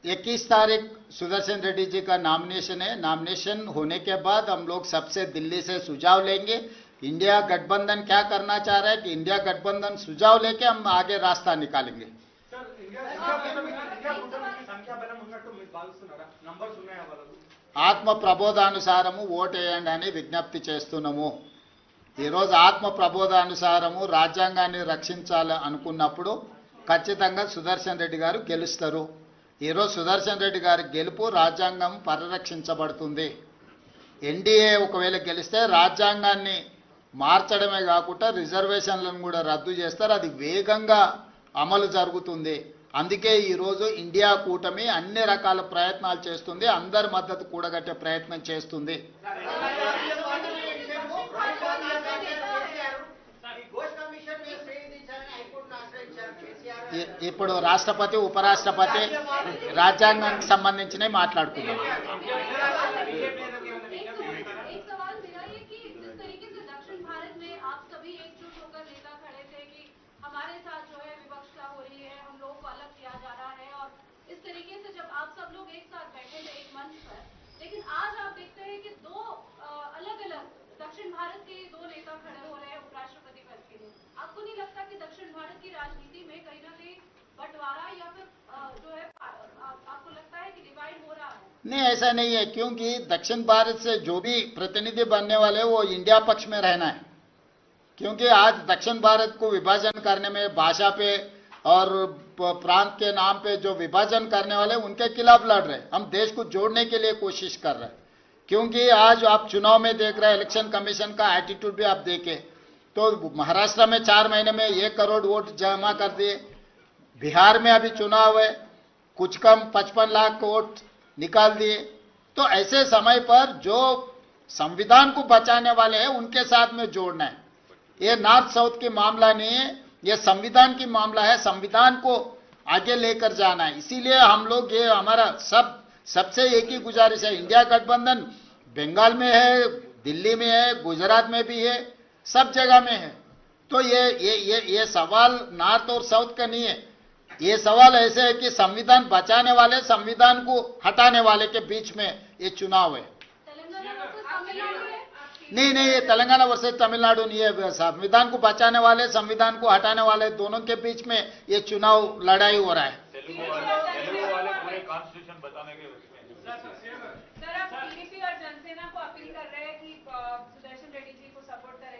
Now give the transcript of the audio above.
21 तारीख सुदर्शन रेड्डी जी का नॉमिनेशन है। नॉमिनेशन होने के बाद हम लोग सबसे दिल्ली से सुझाव लेंगे। इंडिया गठबंधन क्या करना चाह रहा है कि इंडिया गठबंधन सुझाव लेके हम आगे रास्ता निकालेंगे। ఆత్మ ప్రబోధానుసారము ఓటేయండి అని విజ్ఞప్తి చేస్తున్నాము। ఈరోజు ఆత్మ ప్రబోధానుసారము రాజ్యాంగాన్ని రక్షించాలి అనుకున్నప్పుడు ఖచ్చితంగా సుదర్శన్ రెడ్డి గారు గెలుస్తారు। ఈరోజు సుదర్శన్ రెడ్డి గారి గెలుపు రాజ్యాంగం పరిరక్షించబడుతుంది। ఎన్డీఏ ఒకవేళ గెలిస్తే రాజ్యాంగాన్ని మార్చడమే కాకుండా రిజర్వేషన్లను కూడా రద్దు చేస్తారు। అది వేగంగా అమలు జరుగుతుంది। అందుకే ఈరోజు ఇండియా కూటమి అన్ని రకాల ప్రయత్నాలు చేస్తుంది, అందరి మద్దతు కూడగట్టే ప్రయత్నం చేస్తుంది। ఇప్పుడు రాష్ట్రపతి ఉపరాష్ట్రపతి రాజ్యాంగానికి సంబంధించినవి మాట్లాడుకున్నాం। लेकिन आज आप देखते हैं कि दो अलग-अलग दक्षिण भारत के दो नेता खड़े हो रहे हैं उपराष्ट्रपति पद के लिए। आपको नहीं लगता कि दक्षिण भारत की राजनीति में कहीं ना कहीं बंटवारा या फिर जो है आपको लगता है कि डिवाइड हो रहा है? नहीं, ऐसा नहीं है, क्योंकि दक्षिण भारत से जो भी प्रतिनिधि बनने वाले वो इंडिया पक्ष में रहना है। क्योंकि आज दक्षिण भारत को विभाजन करने में भाषा पे और प्रांत के नाम पे जो विभाजन करने वाले उनके खिलाफ लड़ रहे। हम देश को जोड़ने के लिए कोशिश कर रहे हैं। क्योंकि आज आप चुनाव में देख रहे हैं, इलेक्शन कमीशन का एटीट्यूड भी आप देखें तो महाराष्ट्र में 4 महीने में 1 करोड़ वोट जमा कर दिए। बिहार में अभी चुनाव है, कुछ कम 55 लाख वोट निकाल दिए। तो ऐसे समय पर जो संविधान को बचाने वाले हैं उनके साथ में जोड़ना है। ये नॉर्थ साउथ की मामला नहीं है, ये संविधान की मामला है। संविधान को आगे लेकर जाना है। इसीलिए हम लोग, ये हमारा सबसे एक ही गुजारिश है, इंडिया गठबंधन बंगाल में है, दिल्ली में है, गुजरात में भी है, सब जगह में है। तो ये सवाल नॉर्थ और साउथ का नहीं है। ये सवाल ऐसे है कि संविधान बचाने वाले, संविधान को हटाने वाले के बीच में ये चुनाव है। नहीं, ये तेलंगाना वर्सेस तमिलनाडु नहीं है। संविधान को बचाने वाले, संविधान को हटाने वाले, दोनों के बीच में ये चुनाव लड़ाई हो रहा है। सर, आप टीडीपी और जनसेना को अपील कर रहे हैं कि सुदर्शन रेड्डी जी को सपोर्ट करें,